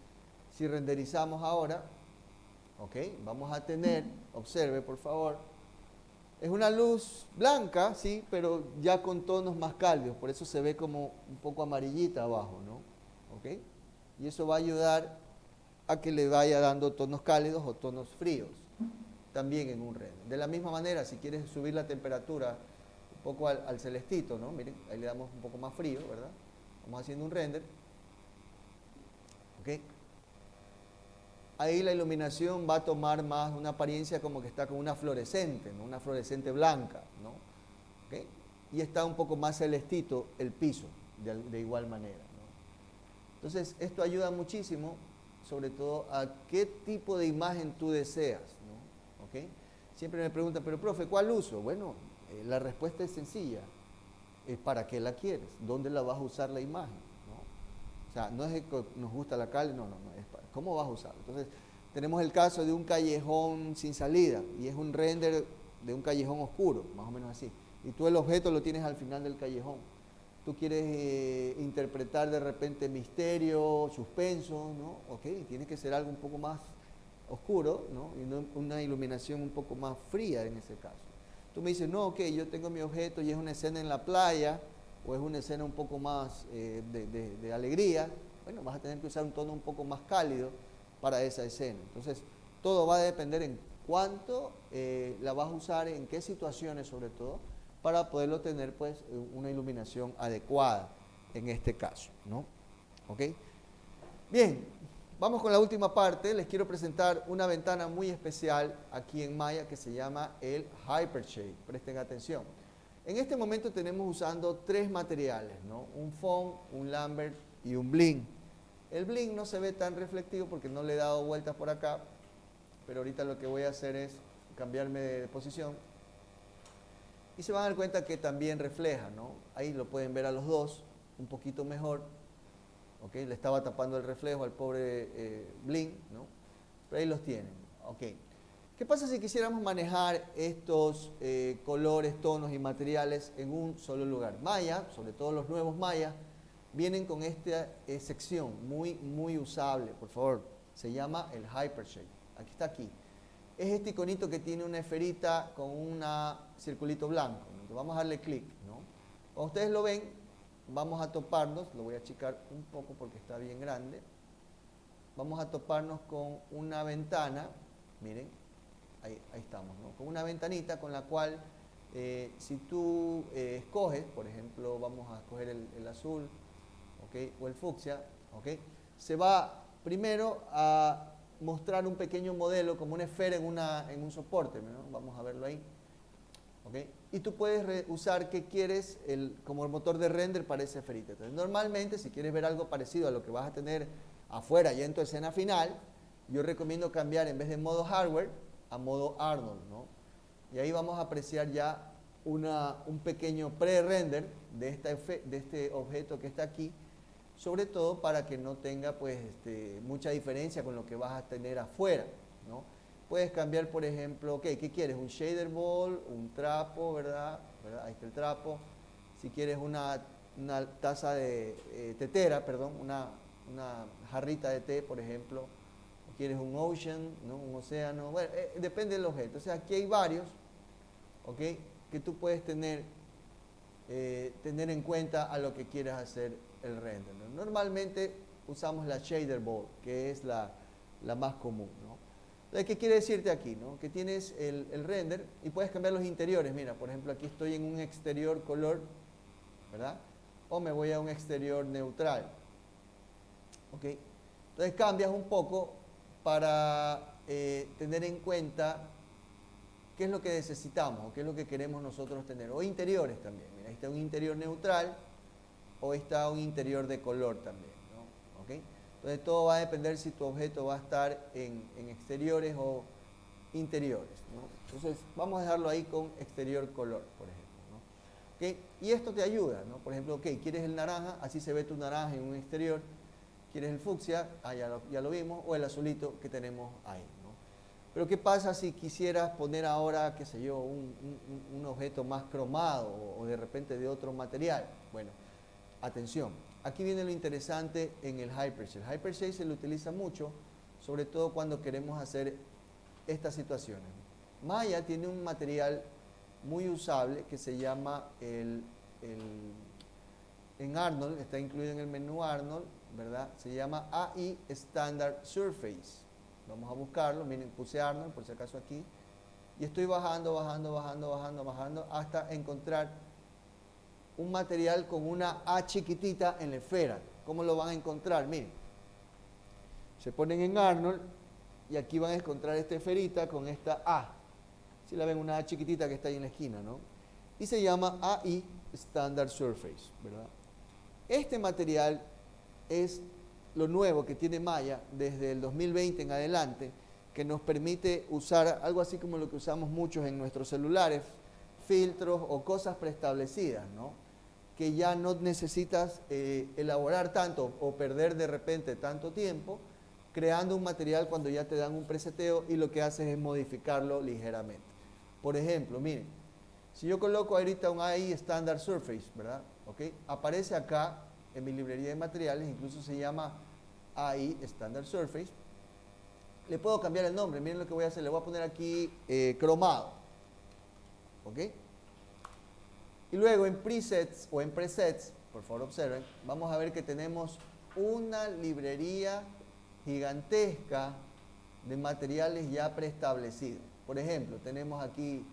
si renderizamos ahora, ok, vamos a tener, observe por favor, es una luz blanca, sí, pero ya con tonos más cálidos, por eso se ve como un poco amarillita abajo, ¿no? ¿Ok? Y eso va a ayudar a que le vaya dando tonos cálidos o tonos fríos, también en un render. De la misma manera, si quieres subir la temperatura un poco al celestito, ¿no? Miren, ahí le damos un poco más frío, ¿verdad? Vamos haciendo un render, ¿ok? Ahí la iluminación va a tomar más una apariencia como que está con una fluorescente, ¿no? Una fluorescente blanca, ¿no? ¿Okay? Y está un poco más celestito el piso, de igual manera, ¿no? Entonces, esto ayuda muchísimo, sobre todo a qué tipo de imagen tú deseas, ¿no? ¿Okay? Siempre me preguntan, pero profe, ¿cuál uso? Bueno, la respuesta es sencilla. ¿Para qué la quieres? ¿Dónde la vas a usar la imagen? O sea, no es que nos gusta la calle, no, es para, ¿cómo vas a usarlo? Entonces, tenemos el caso de un callejón sin salida y es un render de un callejón oscuro, más o menos así. Y tú el objeto lo tienes al final del callejón. Tú quieres interpretar de repente misterio, suspenso, ¿no? Ok, tiene que ser algo un poco más oscuro, ¿no? Y no una iluminación un poco más fría en ese caso. Tú me dices, no, ok, yo tengo mi objeto y es una escena en la playa, o es una escena un poco más de alegría, bueno, vas a tener que usar un tono un poco más cálido para esa escena. Entonces, todo va a depender en cuánto la vas a usar, en qué situaciones sobre todo, para poderlo tener pues una iluminación adecuada. en este caso, ¿no? ¿Ok? Bien, vamos con la última parte. Les quiero presentar una ventana muy especial aquí en Maya que se llama el Hypershade. Presten atención. En este momento tenemos usando tres materiales, ¿no? Un foam, un lambert y un bling. El bling no se ve tan reflectivo porque no le he dado vueltas por acá, pero ahorita lo que voy a hacer es cambiarme de posición y se van a dar cuenta que también refleja, ¿no? Ahí lo pueden ver a los dos un poquito mejor, ¿ok? Le estaba tapando el reflejo al pobre bling, ¿no? Pero ahí los tienen, ¿ok? ¿Qué pasa si quisiéramos manejar estos colores, tonos y materiales en un solo lugar? Maya, sobre todo los nuevos Maya, vienen con esta sección muy usable, por favor. Se llama el Hypershade. Aquí está aquí. Es este iconito que tiene una esferita con un circulito blanco. Entonces vamos a darle clic, ¿no? Cuando ustedes lo ven, vamos a toparnos, lo voy a achicar un poco porque está bien grande. Vamos a toparnos con una ventana, miren, ahí estamos, ¿no? Con una ventanita con la cual, si tú escoges, por ejemplo, vamos a escoger el azul, ¿ok? O el fucsia, ¿ok? Se va primero a mostrar un pequeño modelo como una esfera en un soporte, ¿no? Vamos a verlo ahí. ¿Okay? Y tú puedes usar qué quieres como el motor de render para esa esferita. Entonces, normalmente, si quieres ver algo parecido a lo que vas a tener afuera y en tu escena final, yo recomiendo cambiar en vez de modo hardware a modo Arnold, ¿no? Y ahí vamos a apreciar ya un pequeño pre-render de este objeto que está aquí, sobre todo para que no tenga pues, mucha diferencia con lo que vas a tener afuera, ¿no? Puedes cambiar, por ejemplo, ¿qué quieres? Un shader ball, un trapo, ¿verdad? Ahí está el trapo. Si quieres una taza de tetera, perdón, una jarrita de té, por ejemplo. O quieres un ocean, ¿no? Un océano. Bueno, depende del objeto. O sea, aquí hay varios, ¿ok? Que tú puedes tener en cuenta a lo que quieras hacer el render, ¿no? Normalmente usamos la shader ball, que es la más común, ¿no? Entonces, ¿qué quiere decirte aquí? ¿No? Que tienes el render y puedes cambiar los interiores. Mira, por ejemplo, aquí estoy en un exterior color, ¿verdad? O me voy a un exterior neutral. ¿Ok? Entonces cambias un poco para tener en cuenta qué es lo que necesitamos o qué es lo que queremos nosotros tener. O interiores también. Mira, ahí está un interior neutral o está un interior de color también, ¿no? ¿Ok? Entonces todo va a depender si tu objeto va a estar en exteriores o interiores, ¿no? Entonces vamos a dejarlo ahí con exterior color, por ejemplo, ¿no? ¿Okay? Y esto te ayuda, ¿no? Por ejemplo, ¿quieres el naranja? Así se ve tu naranja en un exterior. ¿Quieres el fucsia? Ah, ya lo vimos. O el azulito que tenemos ahí, ¿no? Pero ¿qué pasa si quisieras poner ahora, qué sé yo, un objeto más cromado o de repente de otro material? Bueno, atención, aquí viene lo interesante en el Hypershade. El Hypershade se lo utiliza mucho, sobre todo cuando queremos hacer estas situaciones. Maya tiene un material muy usable que se llama en Arnold, está incluido en el menú Arnold, ¿verdad? Se llama AI Standard Surface. Vamos a buscarlo, miren, puse Arnold por si acaso aquí, y estoy bajando hasta encontrar un material con una A chiquitita en la esfera. ¿Cómo lo van a encontrar? Miren, se ponen en Arnold y aquí van a encontrar esta esferita con esta A. Si la ven, una A chiquitita que está ahí en la esquina, ¿no? Y se llama AI Standard Surface, ¿verdad? Este material es lo nuevo que tiene Maya desde el 2020 en adelante, que nos permite usar algo así como lo que usamos muchos en nuestros celulares, filtros o cosas preestablecidas, ¿no? Que ya no necesitas elaborar tanto o perder de repente tanto tiempo creando un material cuando ya te dan un preseteo y lo que haces es modificarlo ligeramente. Por ejemplo, miren, si yo coloco ahorita un AI Standard Surface, ¿verdad? ¿Okay? Aparece acá en mi librería de materiales, incluso se llama AI Standard Surface. Le puedo cambiar el nombre, miren lo que voy a hacer, le voy a poner aquí cromado. ¿Ok? Y luego en presets o en presets, por favor observen, vamos a ver que tenemos una librería gigantesca de materiales ya preestablecidos. Por ejemplo, tenemos aquí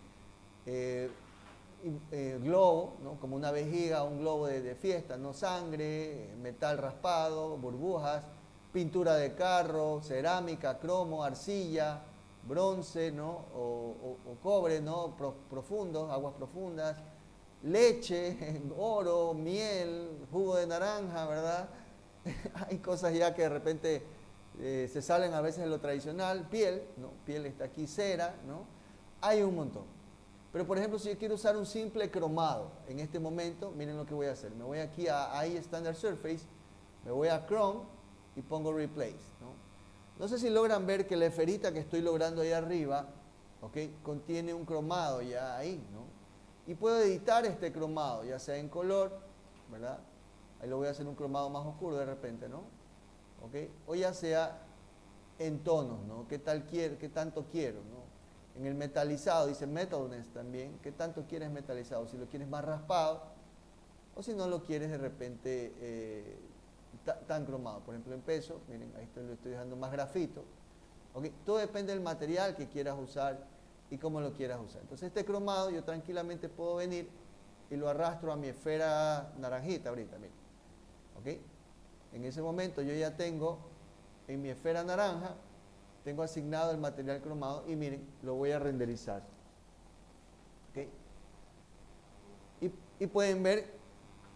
globo, ¿no? Como una vejiga, un globo de fiesta, ¿no? Sangre, metal raspado, burbujas, pintura de carro, cerámica, cromo, arcilla, bronce, ¿no? O cobre, ¿no? Profundos, aguas profundas, leche, oro, miel, jugo de naranja, ¿verdad? Hay cosas ya que de repente se salen a veces de lo tradicional, piel, ¿no? Piel está aquí, cera, ¿no? Hay un montón. Pero por ejemplo, si yo quiero usar un simple cromado en este momento, miren lo que voy a hacer. Me voy aquí a AI Standard Surface, me voy a Chrome y pongo Replace, ¿no? No sé si logran ver que la esferita que estoy logrando ahí arriba, ¿ok? Contiene un cromado ya ahí, ¿no? Y puedo editar este cromado, ya sea en color, ¿verdad? Ahí lo voy a hacer un cromado más oscuro de repente, ¿no? ¿Ok? O ya sea en tonos, ¿no? ¿Qué tanto quiero, ¿no? En el metalizado, dice metalness también, ¿qué tanto quieres metalizado? Si lo quieres más raspado, o si no lo quieres de repente tan cromado. Por ejemplo, en peso, miren, ahí lo estoy dejando más grafito. ¿Okay? Todo depende del material que quieras usar y cómo lo quieras usar. Entonces este cromado yo tranquilamente puedo venir y lo arrastro a mi esfera naranjita ahorita, miren. ¿Okay? En ese momento yo ya tengo en mi esfera naranja, tengo asignado el material cromado y miren, lo voy a renderizar. ¿Okay? Y pueden ver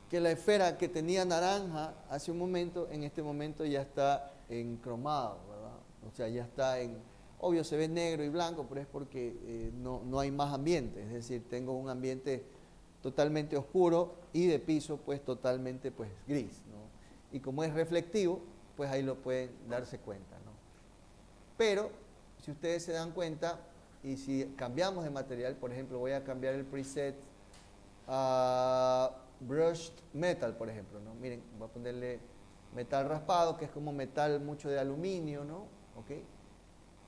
que la esfera que tenía naranja hace un momento, en este momento ya está en cromado, ¿verdad? O sea, ya está en, obvio se ve negro y blanco, pero es porque no hay más ambiente, es decir, tengo un ambiente totalmente oscuro y de piso pues totalmente pues gris, ¿no? Y como es reflectivo, pues ahí lo pueden darse cuenta, ¿no? Pero si ustedes se dan cuenta y si cambiamos de material, por ejemplo, voy a cambiar el preset a brushed metal, por ejemplo, ¿no? Miren, voy a ponerle metal raspado, que es como metal mucho de aluminio, ¿no? ¿Ok?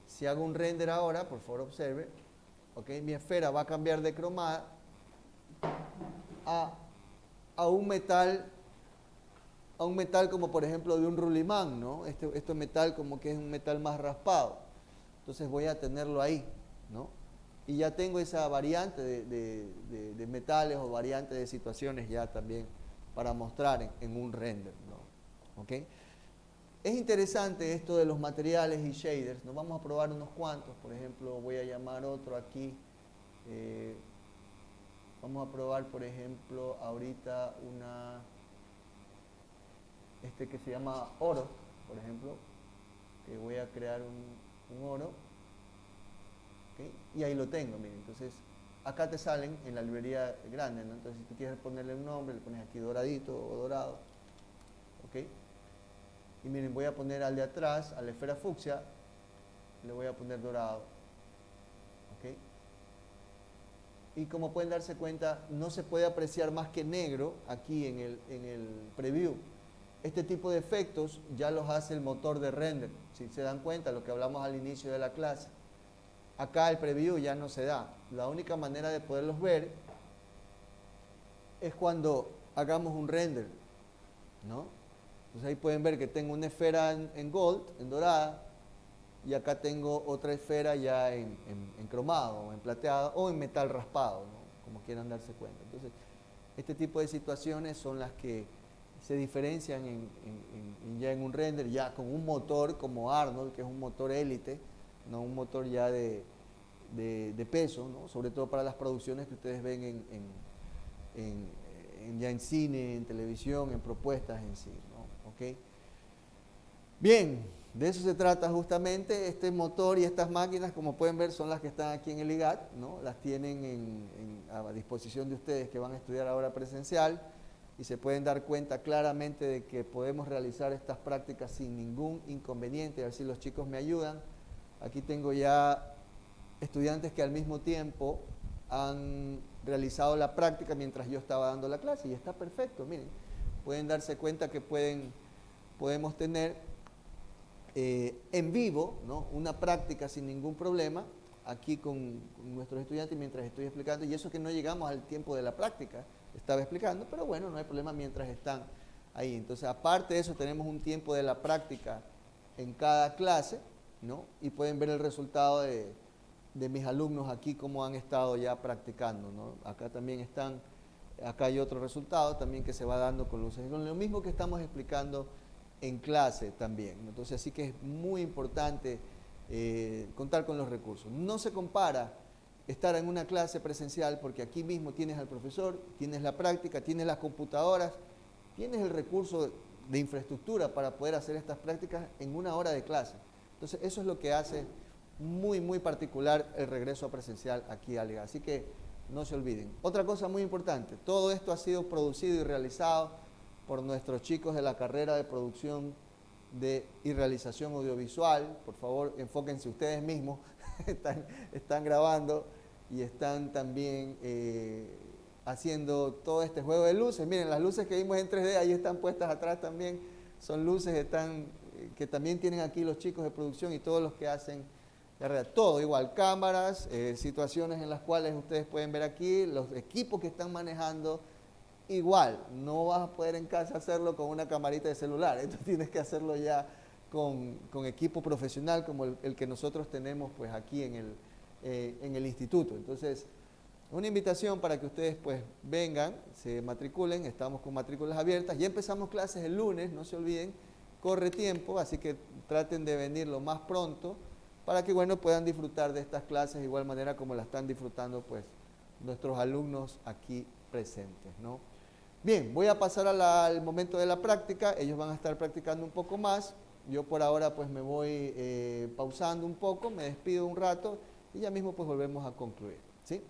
Si hago un render ahora, por favor observe, ¿ok? Mi esfera va a cambiar de cromada a un metal como por ejemplo de un rulimán, ¿no? Este metal como que es un metal más raspado. Entonces voy a tenerlo ahí, ¿no? Y ya tengo esa variante de metales o variante de situaciones ya también para mostrar en un render, ¿no? ¿Ok? Es interesante esto de los materiales y shaders. Nos vamos a probar unos cuantos. Por ejemplo, voy a llamar otro aquí. Vamos a probar, por ejemplo, ahorita este que se llama oro, por ejemplo, que voy a crear un oro, ¿okay? Y ahí lo tengo, miren, entonces acá te salen en la librería grande, ¿no? Entonces si tú quieres ponerle un nombre, le pones aquí doradito o dorado, ¿ok? Y miren, voy a poner al de atrás, a la esfera fucsia, le voy a poner dorado, ¿ok? Y como pueden darse cuenta, no se puede apreciar más que negro aquí en el preview. Este tipo de efectos ya los hace el motor de render. Si se dan cuenta, lo que hablamos al inicio de la clase. Acá el preview ya no se da. La única manera de poderlos ver es cuando hagamos un render, ¿no? Entonces ahí pueden ver que tengo una esfera en gold, en dorada, y acá tengo otra esfera ya en cromado, o en plateado, o en metal raspado, ¿no? Como quieran darse cuenta. Entonces, este tipo de situaciones son las que se diferencian ya en un render, ya con un motor como Arnold, que es un motor élite, no un motor ya de peso, ¿no? Sobre todo para las producciones que ustedes ven ya en cine, en televisión, en propuestas en sí, ¿no? ¿Okay? Bien, de eso se trata justamente. Este motor y estas máquinas, como pueden ver, son las que están aquí en el IGAT, ¿no? Las tienen a disposición de ustedes que van a estudiar ahora presencial y se pueden dar cuenta claramente de que podemos realizar estas prácticas sin ningún inconveniente. A ver si los chicos me ayudan. Aquí tengo ya estudiantes que al mismo tiempo han realizado la práctica mientras yo estaba dando la clase y está perfecto. Miren, pueden darse cuenta que podemos tener en vivo, ¿no? Una práctica sin ningún problema aquí con nuestros estudiantes mientras estoy explicando, y eso que no llegamos al tiempo de la práctica, estaba explicando, pero bueno, no hay problema mientras están ahí. Entonces, aparte de eso, tenemos un tiempo de la práctica en cada clase, ¿no? Y pueden ver el resultado de mis alumnos aquí cómo han estado ya practicando, ¿no? Acá también están, acá hay otro resultado también que se va dando con luces, con lo mismo que estamos explicando en clase también. Entonces sí que es muy importante contar con los recursos. No se compara estar en una clase presencial porque aquí mismo tienes al profesor, tienes la práctica, tienes las computadoras, tienes el recurso de infraestructura para poder hacer estas prácticas en una hora de clase. Entonces eso es lo que hace muy, muy particular el regreso a presencial aquí a Liga. Así que no se olviden. Otra cosa muy importante, todo esto ha sido producido y realizado por nuestros chicos de la carrera de producción y realización audiovisual. Por favor, enfóquense ustedes mismos, están grabando y están también haciendo todo este juego de luces. Miren, las luces que vimos en 3D, ahí están puestas atrás también, son luces que también tienen aquí los chicos de producción y todos los que hacen todo igual, cámaras, situaciones en las cuales ustedes pueden ver aquí, los equipos que están manejando, igual, no vas a poder en casa hacerlo con una camarita de celular, esto tienes que hacerlo ya con equipo profesional como el que nosotros tenemos pues aquí en el instituto. Entonces, una invitación para que ustedes pues vengan, se matriculen, estamos con matrículas abiertas, ya empezamos clases el lunes, no se olviden, corre tiempo, así que traten de venir lo más pronto, para que bueno, puedan disfrutar de estas clases de igual manera como la están disfrutando pues nuestros alumnos aquí presentes, ¿no? Bien, voy a pasar al momento de la práctica, ellos van a estar practicando un poco más, yo por ahora pues me voy pausando un poco, me despido un rato y ya mismo pues volvemos a concluir, ¿sí?